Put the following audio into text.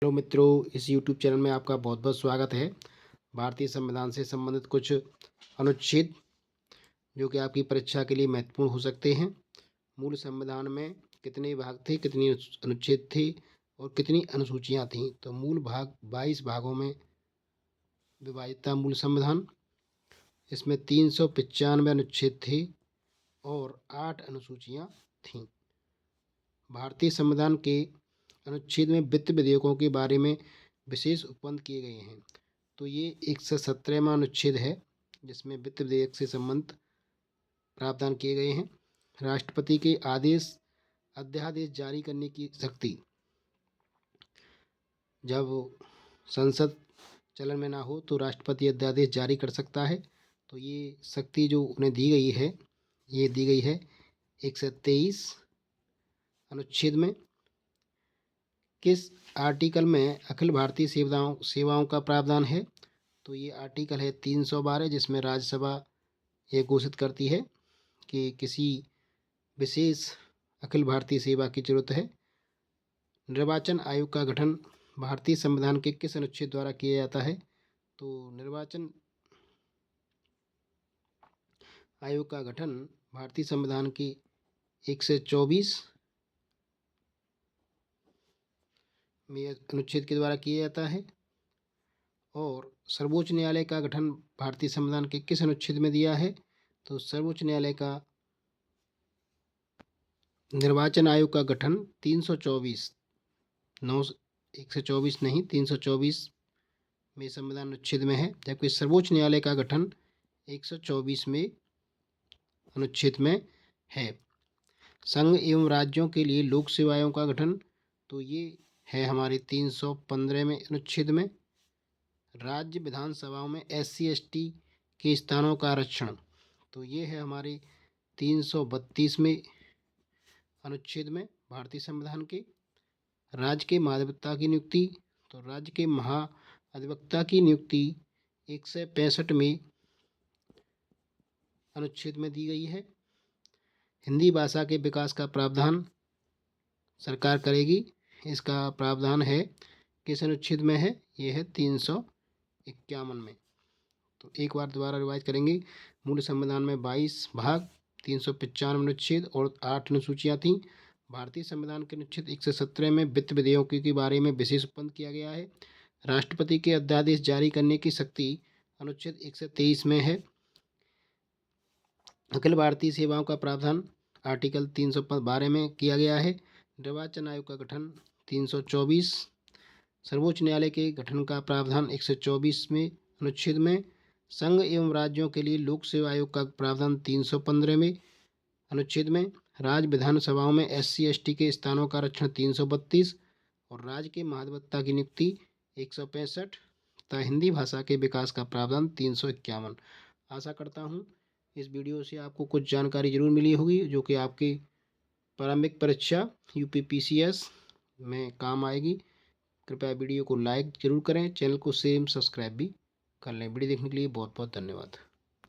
Hello मित्रों, इस YouTube channel में आपका बहुत बहुत स्वागत है। भारतीय संविधान से संबंधित कुछ अनुच्छेद जो कि आपकी परीक्षा के लिए महत्वपूर्ण हो सकते हैं। मूल संविधान में कितने भाग थे, कितनी अनुच्छेद थे और कितनी अनुसूचियां थीं। तो मूल भाग 22 भागों में विभाजित था मूल संविधान। इसमें 395 अनुच्छेद थे और 8 अनुसूचियां थीं। भारतीय संविधान के अनुच्छेद में वित्त विधेयकों के बारे में विशेष उपबंध किए गए हैं। तो ये 117वां अनुच्छेद है जिसमें वित्त विधेयक से संबंध प्रावधान किए गए हैं। राष्ट्रपति के आदेश अध्यादेश जारी करने की शक्ति, जब संसद चलन में ना हो तो राष्ट्रपति अध्यादेश जारी कर सकता है। तो ये शक्ति जो उन्हें दी गई है, ये दी गई है 123 अनुच्छेद में। किस आर्टिकल में अखिल भारतीय सेवाओं का प्रावधान है? तो ये आर्टिकल है 312, जिसमें राज्यसभा ये घोषित करती है कि किसी विशेष अखिल भारतीय सेवा की जरूरत है। निर्वाचन आयोग का गठन भारतीय संविधान के किस अनुच्छेद द्वारा किया जाता है? तो निर्वाचन आयोग का गठन भारतीय संविधान की 124 में अनुच्छेद के द्वारा किया जाता है। और सर्वोच्च न्यायालय का गठन भारतीय संविधान के किस अनुच्छेद में दिया है? तो सर्वोच्च न्यायालय का निर्वाचन आयोग का गठन 324 124 नहीं 324 में संविधान अनुच्छेद में है, जबकि सर्वोच्च न्यायालय का गठन 124 में अनुच्छेद में है। संघ एवं राज्यों के लिए लोक सेवाओं का गठन, तो ये है हमारे 315 में अनुच्छेद में। राज्य विधानसभाओं में SC/ST के स्थानों का आरक्षण, तो ये है हमारे 332 में अनुच्छेद में भारतीय संविधान के। राज्य के महाधिवक्ता की नियुक्ति, तो राज्य के महाधिवक्ता की नियुक्ति 165 में अनुच्छेद में दी गई है। हिंदी भाषा के विकास का प्रावधान सरकार करेगी, इसका प्रावधान है किस अनुच्छेद में है? ये है 351 में। तो एक बार दोबारा रिवाइज करेंगे। मूल संविधान में 22 भाग, 395 अनुच्छेद और 8 अनुसूचियाँ थीं। भारतीय संविधान के अनुच्छेद 117 में वित्त विधेयकों के बारे में विशेष उपबंध किया गया है। राष्ट्रपति के अध्यादेश जारी करने की शक्ति अनुच्छेद 123 में है। अखिल भारतीय सेवाओं का प्रावधान आर्टिकल 312 में किया गया है। निर्वाचन आयोग का गठन 324, सर्वोच्च न्यायालय के गठन का प्रावधान 124 में अनुच्छेद में। संघ एवं राज्यों के लिए लोक सेवा आयोग का प्रावधान 315 में अनुच्छेद में। राज्य विधानसभाओं में SC/ST के स्थानों का आरक्षण 332 और राज्य के महाधिवक्ता की नियुक्ति 165 तथा हिंदी भाषा के विकास का प्रावधान 351। आशा करता हूँ इस वीडियो से आपको कुछ जानकारी जरूर मिली होगी जो कि आपकी प्रारंभिक परीक्षा UPPCS में काम आएगी। कृपया वीडियो को लाइक जरूर करें, चैनल को सब्सक्राइब भी कर लें। वीडियो देखने के लिए बहुत बहुत धन्यवाद।